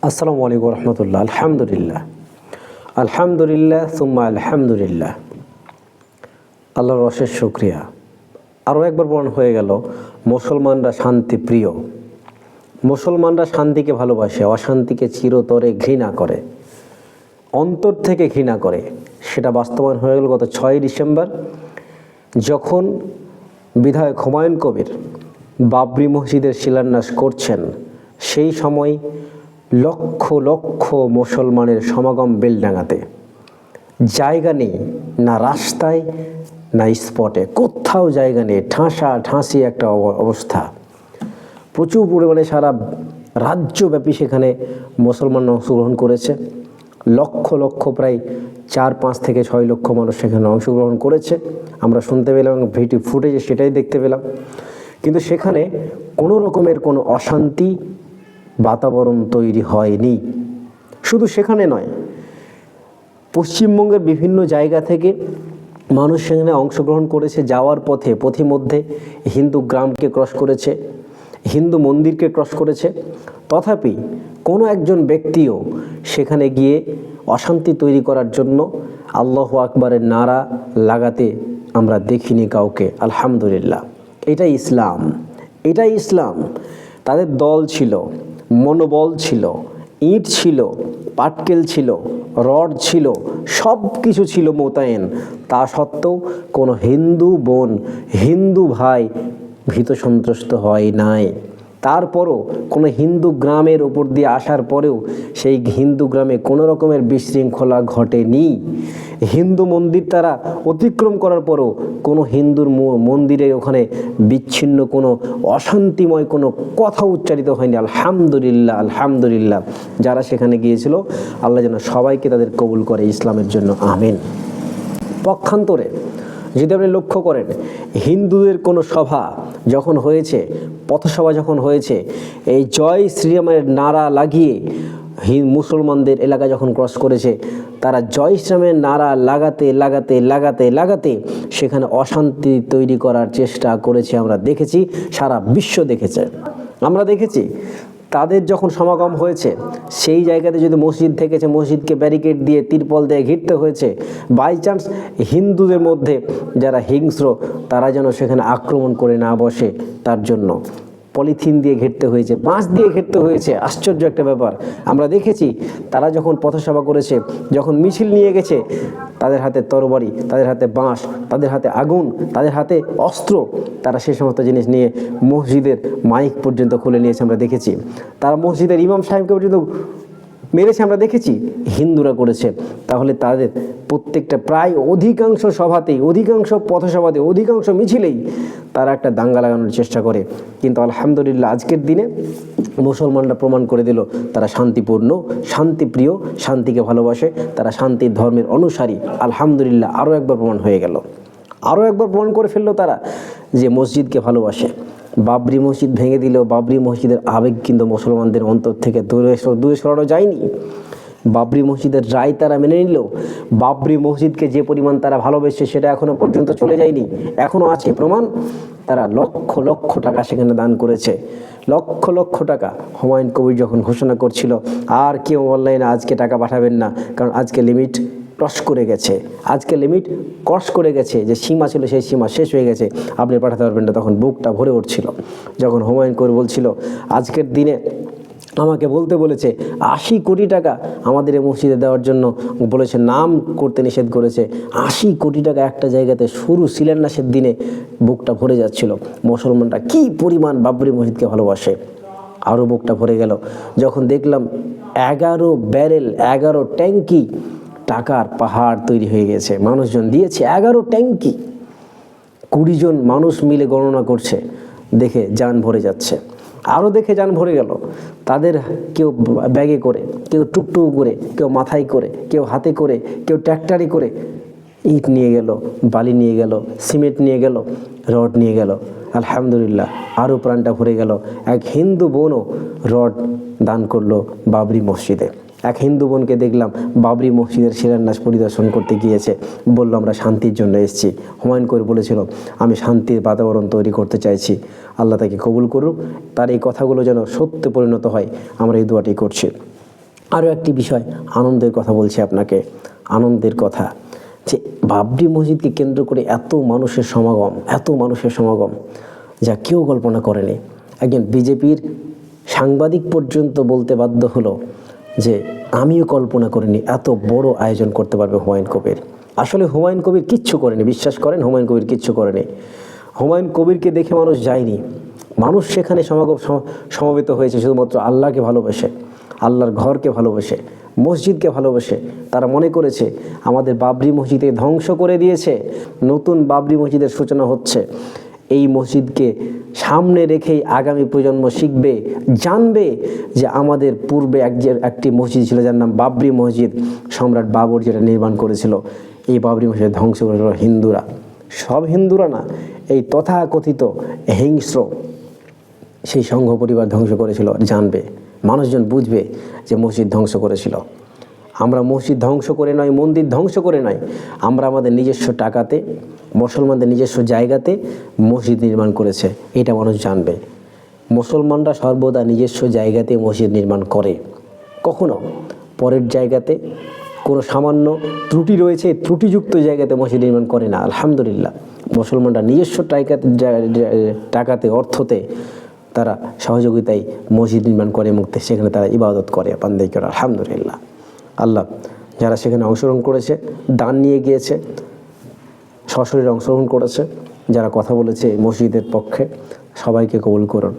আসসালামু আলাইকুম রহমতুল্লাহ। আলহামদুলিল্লাহ আলহামদুলিল্লাহ সুম্মা আলহামদুলিল্লাহ। আল্লাহর অশেষ শুকরিয়া। আরও একবার বর্ণনা হয়ে গেল, মুসলমানরা শান্তিপ্রিয়, মুসলমানরা শান্তিকে ভালোবাসে, অশান্তিকে চিরতরে ঘৃণা করে, অন্তর থেকে ঘৃণা করে। সেটা বাস্তবায়ন হয়ে গেল গত 6ই ডিসেম্বর, যখন বিধায়ক হুমায়ুন কবির বাবরি মসজিদের শিলান্যাস করছেন। সেই সময় লক্ষ লক্ষ মুসলমানের সমাগম বেলডাঙাতে। জায়গা নেই, না রাস্তায় না স্পটে, কোথাও জায়গা নেই, ঠাঁসি একটা অবস্থা। প্রচুর পরিমাণে সারা রাজ্যব্যাপী সেখানে মুসলমানরা অংশগ্রহণ করেছে। লক্ষ লক্ষ, প্রায় 4-5 থেকে 6 লক্ষ মানুষ সেখানে অংশগ্রহণ করেছে। আমরা শুনতে পেলাম এবং ভিডিও ফুটেজে সেটাই দেখতে পেলাম। কিন্তু সেখানে কোনো রকমের কোনো অশান্তি বাতাবরণ তৈরি হয়নি। শুধু সেখানে নয়, পশ্চিমবঙ্গের বিভিন্ন জায়গা থেকে মানুষ সেখানে অংশগ্রহণ করেছে। যাওয়ার পথে পথিমধ্যে হিন্দু গ্রামকে ক্রস করেছে, হিন্দু মন্দিরকে ক্রস করেছে। তথাপি কোনো একজন ব্যক্তিও সেখানে গিয়ে অশান্তি তৈরি করার জন্য আল্লাহু আকবারের নারা লাগাতে আমরা দেখিনি কাউকে। আলহামদুলিল্লাহ, এটাই ইসলাম, এটাই ইসলাম। তাদের দল ছিল, মনোবল ছিল, ইট ছিল, পাটকেল ছিল, রড ছিল, সব কিছু ছিল মোতায়েন। তা সত্ত্বেও কোনো হিন্দু বোন, হিন্দু ভাই ভীত সন্ত্রস্ত হয় নাই। তারপরও কোনো হিন্দু গ্রামের ওপর দিয়ে আসার পরেও সেই হিন্দু গ্রামে কোনো রকমের বিশৃঙ্খলা ঘটেনি। হিন্দু মন্দির তারা অতিক্রম করার পরও কোনো হিন্দুর মন্দিরের ওখানে বিচ্ছিন্ন কোনো অশান্তিময় কোনো কথা উচ্চারিত হয়নি। আলহামদুলিল্লাহ আলহামদুলিল্লাহ। যারা সেখানে গিয়েছিল, আল্লাহ যেন সবাইকে তাদের কবুল করে ইসলামের জন্য, আমিন। পক্ষান্তরে যদি আপনি লক্ষ্য করেন, হিন্দুদের কোনো সভা যখন হয়েছে, পথসভা যখন হয়েছে, এই জয় শ্রীরামের নারা লাগিয়ে মুসলমানদের এলাকা যখন ক্রস করেছে, তারা জয় শ্রীরামের নারা লাগাতে লাগাতে লাগাতে লাগাতে সেখানে অশান্তি তৈরি করার চেষ্টা করেছে। আমরা দেখেছি, সারা বিশ্ব দেখেছে। আমরা দেখেছি তাদের যখন সমাগম হয়েছে, সেই জায়গাতে যদি মসজিদ থেকেছে, মসজিদকে ব্যারিকেড দিয়ে তিরপল দিয়ে ঘিরতে হয়েছে। বাই চান্স হিন্দুদের মধ্যে যারা হিংস্র, তারা যেন সেখানে আক্রমণ করে না বসে, তার জন্য পলিথিন দিয়ে ঘিরতে হয়েছে, বাঁশ দিয়ে ঘিরতে হয়েছে। আশ্চর্য একটা ব্যাপার। আমরা দেখেছি তারা যখন পথসভা করেছে, যখন মিছিল নিয়ে গেছে, তাদের হাতে তরবারি, তাদের হাতে বাঁশ, তাদের হাতে আগুন, তাদের হাতে অস্ত্র, তারা সে সমস্ত জিনিস নিয়ে মসজিদের মাইক পর্যন্ত খুলে নিয়েছে। আমরা দেখেছি তারা মসজিদের ইমাম সাহেবকে পর্যন্ত মেরেছে, আমরা দেখেছি। হিন্দুরা করেছে। তাহলে তাদের প্রত্যেকটা প্রায় অধিকাংশ সভাতেই, অধিকাংশ পথসভাতে, অধিকাংশ মিছিলেই তারা একটা দাঙ্গা লাগানোর চেষ্টা করে। কিন্তু আলহামদুলিল্লাহ, আজকের দিনে মুসলমানরা প্রমাণ করে দিল তারা শান্তিপূর্ণ, শান্তিপ্রিয়, শান্তিকে ভালোবাসে, তারা শান্তির ধর্মের অনুসারী। আলহামদুলিল্লাহ, আরও একবার প্রমাণ হয়ে গেল, আরও একবার প্রমাণ করে ফেললো তারা যে মসজিদকে ভালোবাসে। বাবরি মসজিদ ভেঙে দিলেও বাবরি মসজিদের আবেগ কিন্তু মুসলমানদের অন্তর থেকে দূরে সরানো যায়নি। বাবরি মসজিদের রায় তারা মেনে নিলেও বাবরি মসজিদকে যে পরিমাণ তারা ভালোবেসে, সেটা এখনও পর্যন্ত চলে যায়নি, এখনও আছে প্রমাণ। তারা লক্ষ লক্ষ টাকা সেখানে দান করেছে, লক্ষ লক্ষ টাকা। হুমায়ুন কবির যখন ঘোষণা করছিল আর কেউ অনলাইনে আজকে টাকা পাঠাবেন না, কারণ আজকে লিমিট ক্রস করে গেছে, আজকে লিমিট ক্রস করে গেছে, যে সীমা ছিল সেই সীমা শেষ হয়ে গেছে, আপনি পাঠাতে পারবেন না, তখন বুকটা ভরে উঠছিল। যখন হুমায়ুন কবির বলছিল আজকের দিনে আমাকে বলতে বলেছে 80 কোটি টাকা আমাদের এই মসজিদে দেওয়ার জন্য বলেছে, নাম করতে নিষেধ করেছে। 80 কোটি টাকা একটা জায়গাতে শুরু শিলান্যাসের দিনে বুকটা ভরে যাচ্ছিল। মুসলমানরা কি পরিমাণ বাবরি মসজিদকে ভালোবাসে। আরও বুকটা ভরে গেল যখন দেখলাম 11 ব্যারেল, 11 ট্যাঙ্কি টাকার পাহাড় তৈরি হয়ে গেছে। মানুষজন দিয়েছে 11 ট্যাঙ্কি, 20 জন মানুষ মিলে গণনা করছে। দেখে জান ভরে যাচ্ছে। আরও দেখে জান ভরে গেল। তাদের কেউ ব্যাগে করে, কেউ টুকটুক করে, কেউ মাথায় করে, কেউ হাতে করে, কেউ ট্র্যাক্টরে করে ইট নিয়ে গেল, বালি নিয়ে গেল, সিমেন্ট নিয়ে গেল, রড নিয়ে গেল। আলহামদুলিল্লাহ, আরও প্রাণটা ভরে গেল। এক হিন্দু বোনও রড দান করলো বাবরি মসজিদে। এক হিন্দু বোনকে দেখলাম বাবরি মসজিদের শিলান্যাস পরিদর্শন করতে গিয়েছে, বলল আমরা শান্তির জন্য এসেছি। হুমায়ুন কবির বলেছিল আমি শান্তির বাতাবরণ তৈরি করতে চাইছি। আল্লাহ তাকে কবুল করুক, তার এই কথাগুলো যেন সত্যে পরিণত হয়, আমরা এই দোয়াটি করছি। আরও একটি বিষয়, আনন্দের কথা বলছি আপনাকে, আনন্দের কথা যে বাবরি মসজিদকে কেন্দ্র করে এত মানুষের সমাগম যা কেউ কল্পনা করেনি। একজন বিজেপির সাংবাদিক পর্যন্ত বলতে বাধ্য হলো যে আমিও কল্পনা করিনি এত বড় আয়োজন করতে পারবে হুমায়ুন কবির। আসলে হুমায়ুন কবির কিচ্ছু করেনি, বিশ্বাস করেন, হুমায়ুন কবির কিচ্ছু করেনি। হুমায়ুন কবিরকে দেখে মানুষ যায়নি, মানুষ সেখানে সমবেত হয়েছে শুধুমাত্র আল্লাহকে ভালোবেসে, আল্লাহর ঘরকে ভালোবেসে, মসজিদকে ভালোবেসে। তারা মনে করেছে আমাদের বাবরি মসজিদে ধ্বংস করে দিয়েছে, নতুন বাবরি মসজিদের সূচনা হচ্ছে। এই মসজিদকে সামনে রেখেই আগামী প্রজন্ম শিখবে, জানবে যে আমাদের পূর্বে একটি মসজিদ ছিল যার নাম বাবরি মসজিদ, সম্রাট বাবর যেটা নির্মাণ করেছিল। এই বাবরি মসজিদ ধ্বংস করেছিল হিন্দুরা, সব হিন্দুরা না, এই তথাকথিত হিংস্র সেই সংঘ পরিবার ধ্বংস করেছিল। জানবে, মানুষজন বুঝবে যে মসজিদ ধ্বংস করেছিল। আমরা মসজিদ ধ্বংস করে নয়, মন্দির ধ্বংস করে নয়, আমরা আমাদের নিজস্ব টাকাতে, মুসলমানদের নিজস্ব জায়গাতে মসজিদ নির্মাণ করেছে, এটা মানুষ জানবে। মুসলমানরা সর্বদা নিজস্ব জায়গাতে মসজিদ নির্মাণ করে, কখনো পরের জায়গাতে কোনো সামান্য ত্রুটি রয়েছে ত্রুটিযুক্ত জায়গাতে মসজিদ নির্মাণ করে না। আলহামদুলিল্লাহ, মুসলমানরা নিজস্ব টাকাতে অর্থতে তারা সহযোগিতায় মসজিদ নির্মাণ করে, মুক্তি সেখানে তারা ইবাদত করে, বান্দাই করে। আলহামদুলিল্লাহ, আল্লাহ যারা সেখানে অংশগ্রহণ করেছে, দান নিয়ে গিয়েছে, সশরীরে অংশগ্রহণ করেছে, যারা কথা বলেছে মসজিদের পক্ষে, সবাইকে কবুল করুন।